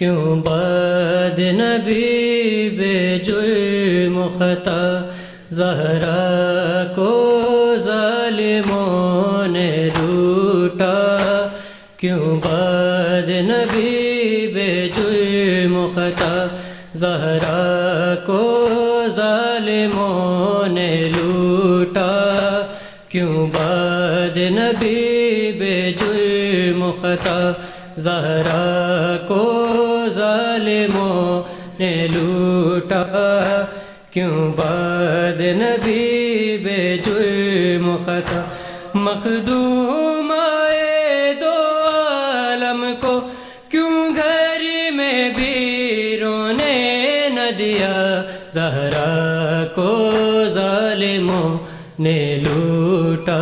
کیوں بد نبی بے جرم خطا زہرا کو ظالموں نے لوٹا کیوں بد نبی بے جرم خطا زہرا کو ظالموں نے لوٹا کیوں بد نبی بے جرم خطا زہرا کو ظالموں نے لوٹا کیوں بد نبی بے جرم خطا مخدوم آئے دو عالم کو کیوں گھر میں بھی رونے نہ دیا زہرا کو ظالموں نے لوٹا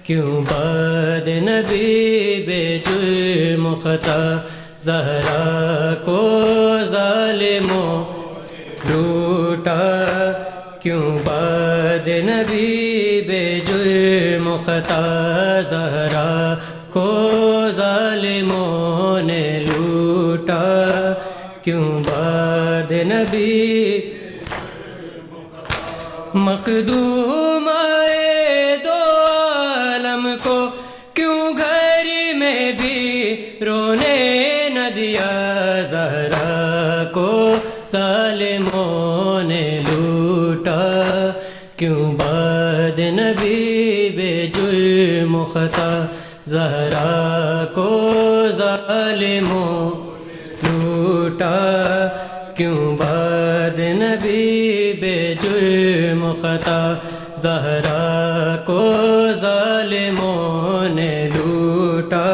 کیوں بد نبی بے جرم خطا زہرا کو ظالموں لوٹا کیوں بد نبی بے جرم خطا زہرا کو ظالموں نے لوٹا کیوں بد نبی مخدوم آئے دو عالم کو کیوں گھر میں بھی رونے نہ دیا زہرا کو ظالموں نے لوٹا کیوں بد نبی بے جرم خطا زہرا کو ظالموں لوٹا کیوں بد نبی بے جرم خطا زہرا کو ظالموں نے لوٹا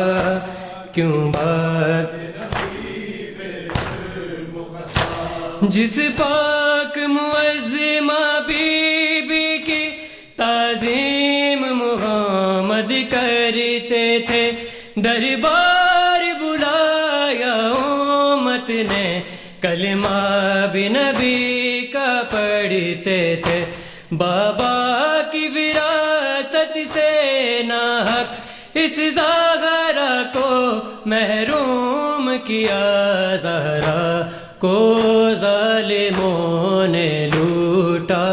کیوں بد جس پاک معظمہ بی بی کی تعظیم محمد کرتے تھے دربار بلایا امت نے کلمہ بھی نبی کا پڑھتے تھے بابا کی وراثت سے ناحق اس زہرا کو محروم کیا زہرا کو ظالموں نے لوٹا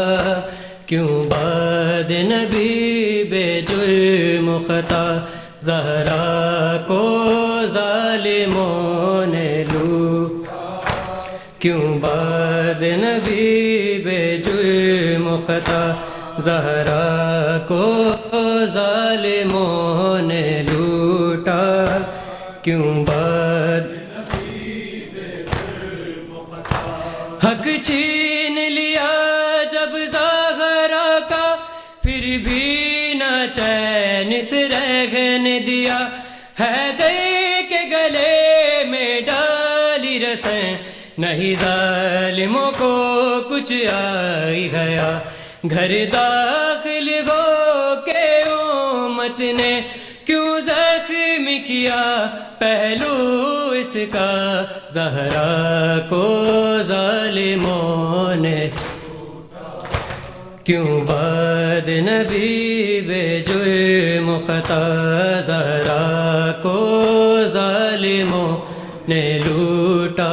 کیوں بد نبی بے جرم خطا زہرا کو ظالموں نے لوٹا کیوں بد نبی بے جرم خطا زہرا کو ظالموں نے لوٹا کیوں بد حق چھین لیا جب زہرا کا پھر بھی نہ چین سے رہنے دیا حیدر کے گلے میں ڈالی رسیں نہیں ظالموں کو کچھ آئی گیا گھر داخل ہو کے امت نے کیوں زخم کیا پہلو اس کا زہرا کو ظالموں نے کیوں بد نبی بے جرم خطا زہرا کو ظالموں نے لوٹا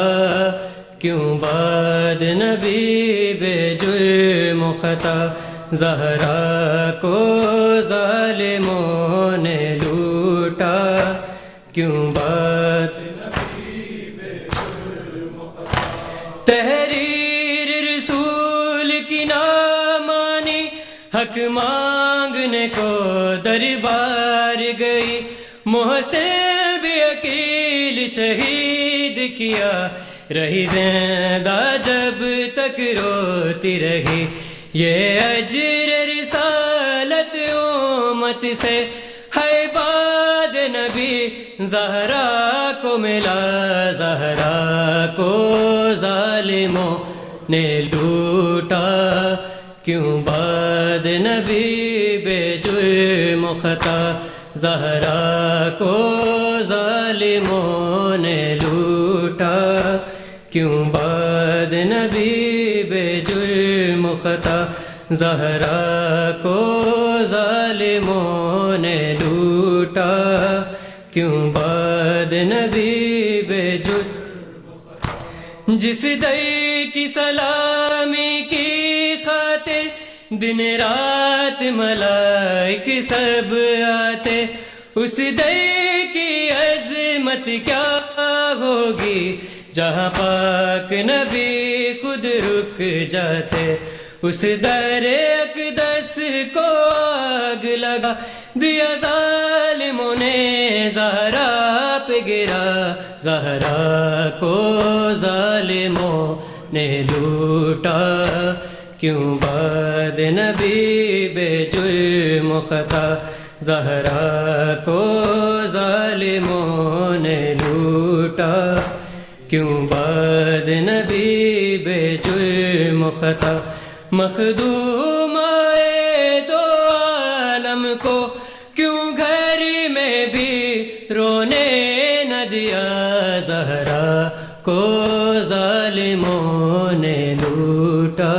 کیوں بد نبی بے جرم خطا زہرا کو ظالموں نے لوٹا کیوں بد تحریر رسول کی نہ مانی حق مانگنے کو دربار گئی محسن بھی عقیل شہید کیا رہی زندہ جب تک روتی رہی یہ اجر رسالت امت سے ہے بعد نبی زہرا کو ملا زہرا کو ظالموں نے لوٹا کیوں بعد نبی بے جرم خطا زہرا کو ظالموں نے لوٹا کیوں بعد نبی بے جرم خطا زہرا کو ظالموں نے لوٹا کیوں بعد نبی بے جرم جس در کی سلامی کی خاطر دن رات ملائک سب آتے، اس در کی عظمت کیا ہوگی جہاں پاک نبی خود رک جاتے۔ اس در اقدس کو آگ لگا دیا ظالموں نے، زہرا پہ گرا زہرا کو ظالموں نے لوٹا، کیوں بعد نبی بے جرم خطا، زہرا کو ظالموں نے لوٹا، کیوں بعد نبی بے جرم خطا۔ مخدوم آئے دو عالم کو، کیوں گھر میں بھی رونے نہ دیا، زہرا کو ظالموں نے لوٹا،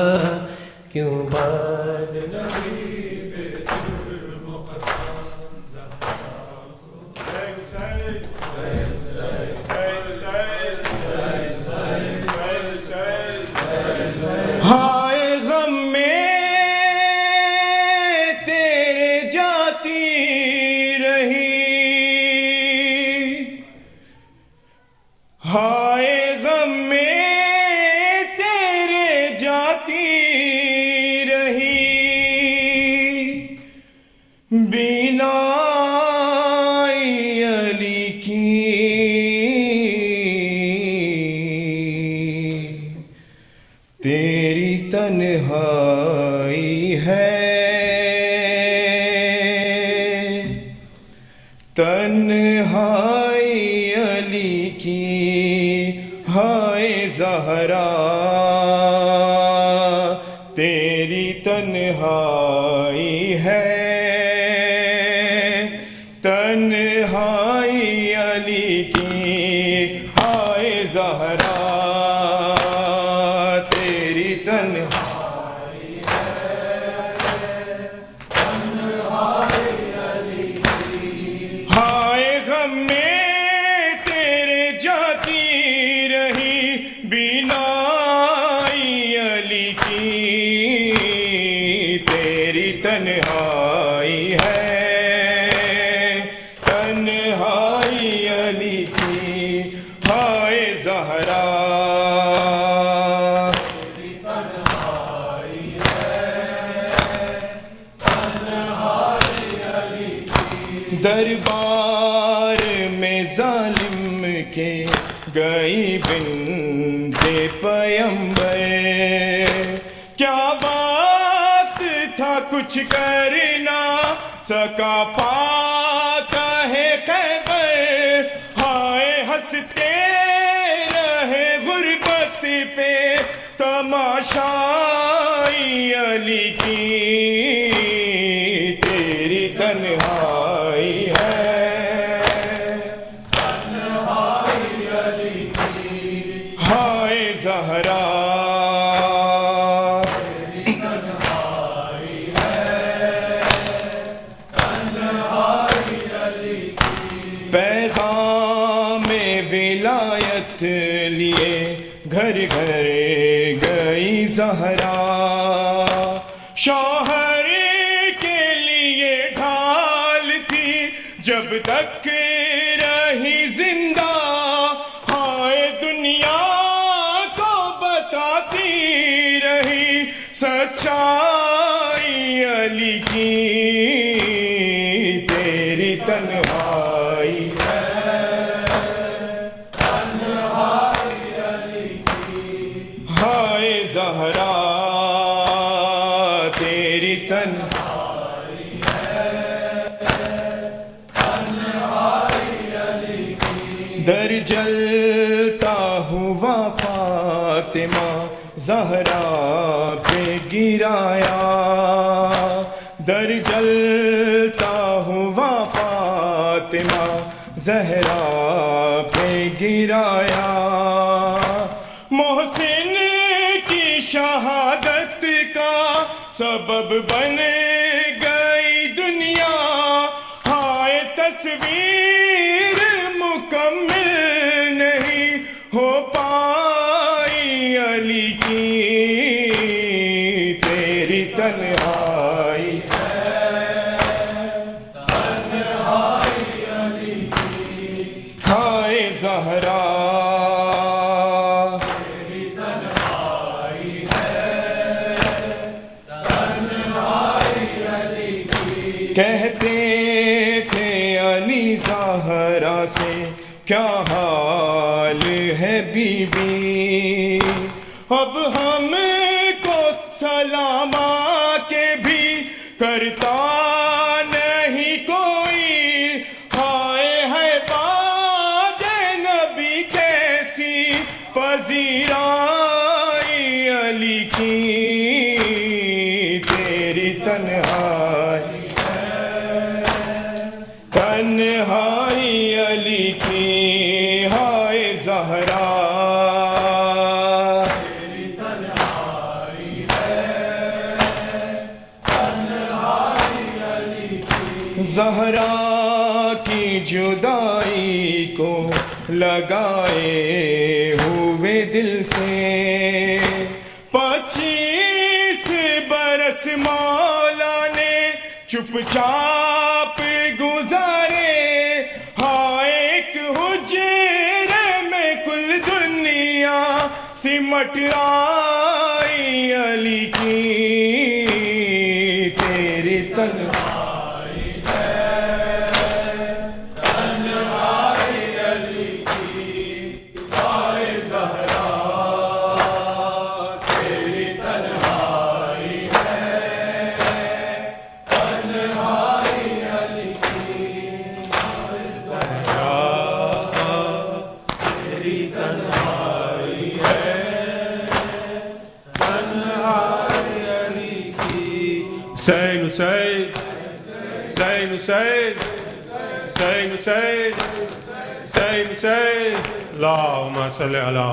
کیوں بعد نبی بے جرم خطا، ہائے غم میں تیرے جاتی رہی، ہائے غم میں تیرے جاتی رہی، بینائی علی کی تیری تنہائی ہے، تنہائی علی کی، ہائے زہرا تیری تنہائی ہے، تنہائی علی کی، ہائے زہرا تیری تنہائی ہے، تنہائی علی کی، ہائے غم میں تیرے جاتی رہی، بینائی علی کی تیری تنہائی ہے، تنہائی علی کی، ہائے زہرا دربار میں ظالم کے گئی بنت پیمبر، کیا بات تھا کچھ کر نہ سکا پاک ہے خیبر، ہائے ہنستے رہے غربت پہ تماشائی علی کی تیری تنہائی ہے، تنہائی علی کی، ہائے زہرا تیری تنہائی ہے، تنہائی علی کی، پیغام ولایت لیے گھر گھر گئی زہرا، شوہر کے لیے ڈھال تھی جب تک رہی زندہ، ہائے دنیا کو بتاتی رہی سچائی علی کی تیری تنہائی ہے، تنہائی علی کی، ہائے زہرا تیری تنہائی ہے، تنہائی علی کی، در جلتا ہوا فاطمہ زہرا پہ گرایا، در جلتا ہوا فاطمہ زہرا پہ گرایا، محسن کی شہادت کا سبب بن گئی دنیا، ہائے تصویر مکمل نہیں ہو پائی میری زہرا سے کیا حال ہے بی بی، اب ہم کو سلام کے بھی کرتا نہیں کوئی، ہائے ہے باد نبی کیسی پذیرائی علی کی، تیری تنہائی تنہائی علی کی، ہائے زہرا زہرا کی جدائی کو لگائے ہوئے دل سے 25 برس مولا نے چپ چاپ گزارے، ہائے ایک حجرے میں کل دنیا سمٹ آئی علی کی، تیری تنہائی حسین حسین حسین حسین حسین حسین حسین حسین اللہم صلی علی